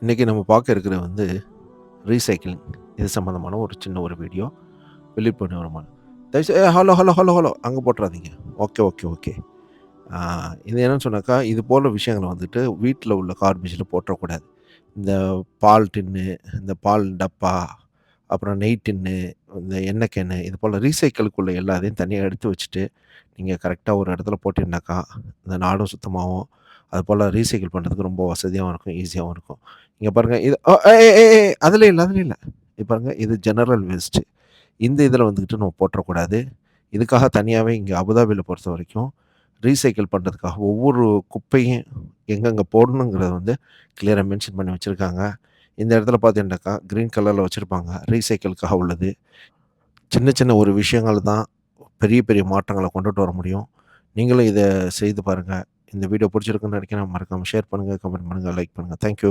இன்னைக்கு நம்ம பார்க்க இருக்கிறது வந்து ரீசைக்கிளிங். இது சம்மந்தமான ஒரு சின்ன ஒரு வீடியோ. விழிப்புணர்வுமான. தயவுசெய்து ஹலோ, ஹலோ, ஹலோ, ஹலோ அங்க போட்றாதீங்க. Okay, okay, okay. ஆ இது என்னன்னு சொன்னாக்கா, இது போல விஷயங்கள வந்துட்டு வீட்ல உள்ள கார்பேஜ்ல போட்றக்கூடாது. இந்த பால் டின்னு, இந்த பால் டப்பா, அப்புறம் நெய் டின்னு, இந்த எண்ணெய் கேனு இது போல ரீசைக்கிளுக்குள்ள எல்லாத்தையும் தனியா எடுத்து வச்சுட்டு, நீங்க கரெக்ட்டா ஒரு இடத்துல போட்டீங்கனாக்கா, இந்த நாடும் சுத்தமாவும், அதுபோல ரீசைக்கிள் பண்றதுக்கு ரொம்ப வசதியாவும் இருக்கும், ஈஸியாவும் இருக்கும். இங்க பாருங்க இது ஏய் ஏய் ஏய் அதுல இல்ல, அதுல இல்ல. இங்க பாருங்க இது ஜெனரல் வேஸ்ட்டு. இந்த இதில வந்துட்டு நம்ம போட்றக்கூடாது. இதுக்காக தனியாவே இங்க அபுதாபில பொறுத்தவரைக்கும், ரீசைக்கிள் பண்றதுக்காக ஒவ்வொரு குப்பையும் எங்கெங்க போடணுங்கிறத வந்து கிளியரா மென்ஷன் பண்ணி வச்சிருக்காங்க. இந்த இடத்துல பார்த்தீங்கன்னாக்கா, கிரீன் கலர்ல வச்சிருப்பாங்க. ரீசைக்கிளுக்காக உள்ளது. சின்ன சின்ன ஒரு விஷயங்கள் தான் பெரிய பெரிய மாற்றங்கள கொண்டுட்டு வர முடியும். நீங்களும் இத செய்து பாருங்க. இந்த வீடியோ பிடிச்சிருக்குன்னு நினைக்கிறேன். மறக்காம ஷேர் பண்ணுங்க, கமெண்ட் பண்ணுங்க, லைக் பண்ணுங்க. Thank you.